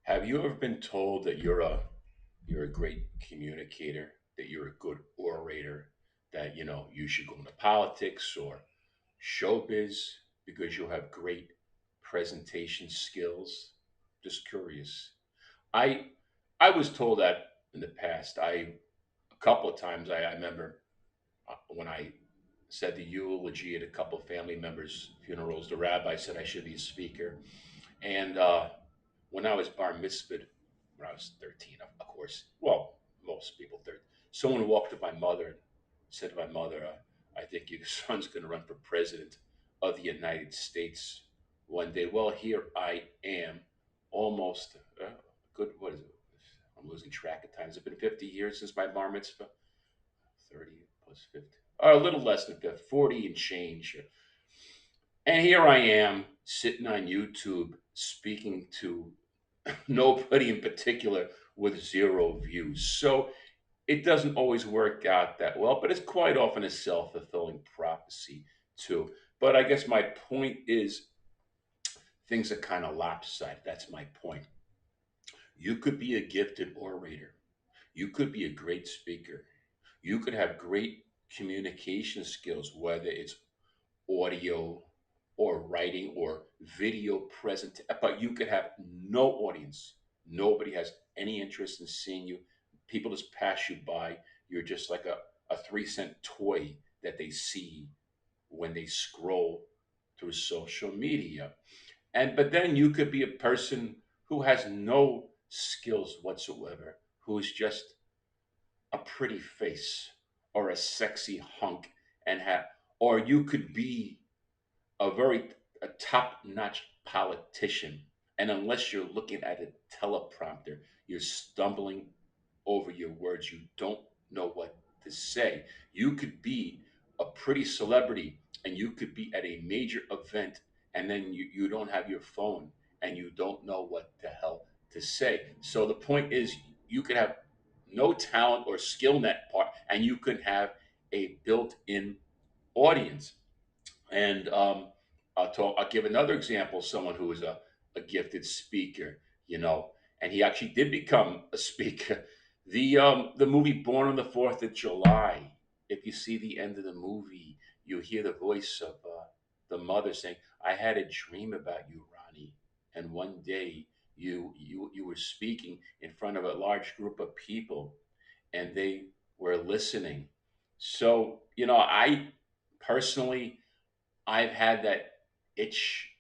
Have you ever been told that you're a great communicator, that you're a good orator, that you should go into politics or showbiz because you have great presentation skills? Just curious. I I was told that in the past. A couple of times I remember when I said the eulogy at a couple of family members' funerals. The rabbi said I should be a speaker, and when I was bar mitzvahed, when I was 13, of course, well, most people 13, someone walked to my mother and said to my mother, I think your son's going to run for president of the United States one day. Well, here I am, almost good, what is it? I'm losing track of time. Has it been 50 years since my bar mitzvah? 30 plus 50. A little less than 50, 40 and change. And here I am sitting on YouTube speaking to nobody in particular with zero views. So it doesn't always work out that well, but it's quite often a self fulfilling prophecy too. But I guess my point is things are kind of lopsided. That's my point. You could be a gifted orator, you could be a great speaker, you could have great communication skills, whether it's audio or writing or video present, but you could have no audience. Nobody has any interest in seeing you. People just pass you by. You're just like a 3-cent toy that they see when they scroll through social media. And but then you could be a person who has no skills whatsoever, who's just a pretty face or a sexy hunk and have, or you could be a top-notch politician, and unless you're looking at a teleprompter, you're stumbling over your words. You don't know what to say. You could be a pretty celebrity, and you could be at a major event, and then you don't have your phone, and you don't know what the hell to say. So the point is, you could have no talent or skill in that part, and you could have a built-in audience. And I'll give another example. Someone who is a gifted speaker, and he actually did become a speaker. The movie Born on the Fourth of July. If you see the end of the movie, you hear the voice of the mother saying, "I had a dream about you, Ronnie, and one day you were speaking in front of a large group of people, and they were listening." So I personally I've had that itch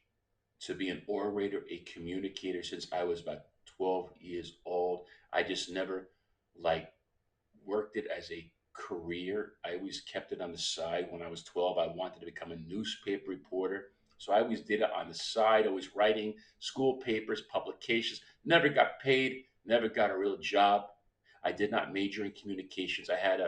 to be an orator, a communicator since I was about 12 years old. I just never like worked it as a career. I always kept it on the side. When I was 12, I wanted to become a newspaper reporter. So I always did it on the side, always writing school papers, publications. Never got paid, never got a real job. I did not major in communications. I had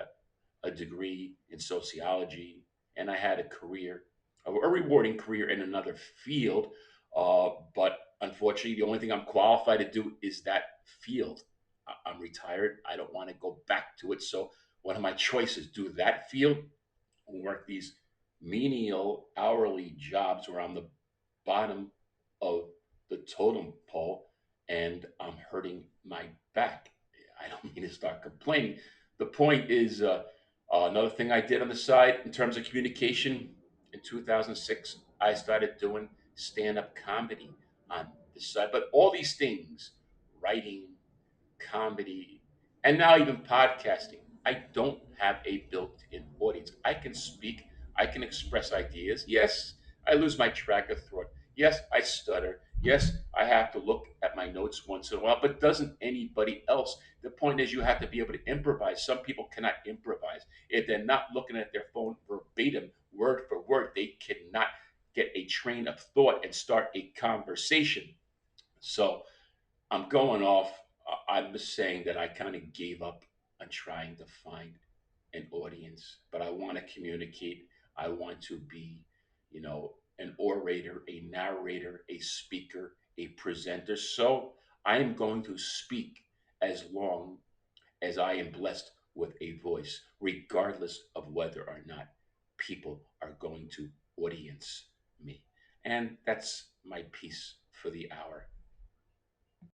a degree in sociology, and I had a career, a rewarding career in another field. But unfortunately, the only thing I'm qualified to do is that field. I'm retired. I don't want to go back to it. So one of my choices: do that field, work these menial hourly jobs where I'm the bottom of the totem pole and I'm hurting my back. I don't mean to start complaining. The point is, another thing I did on the side in terms of communication in 2006, I started doing stand up comedy on the side. But all these things, writing, comedy, and now even podcasting. I don't have a built in audience. I can speak, I can express ideas. Yes, I lose my track of thought. Yes, I stutter. Yes, I have to look at my notes once in a while, but doesn't anybody else? The point is, you have to be able to improvise. Some people cannot improvise. If they're not looking at their phone verbatim, word for word, they cannot get a train of thought and start a conversation. So, I'm going off. I'm just saying that I kind of gave up on trying to find an audience, but I want to communicate. I want to be, an orator, a narrator, a speaker, a presenter. So I am going to speak as long as I am blessed with a voice, regardless of whether or not people are going to audience me. And that's my piece for the hour.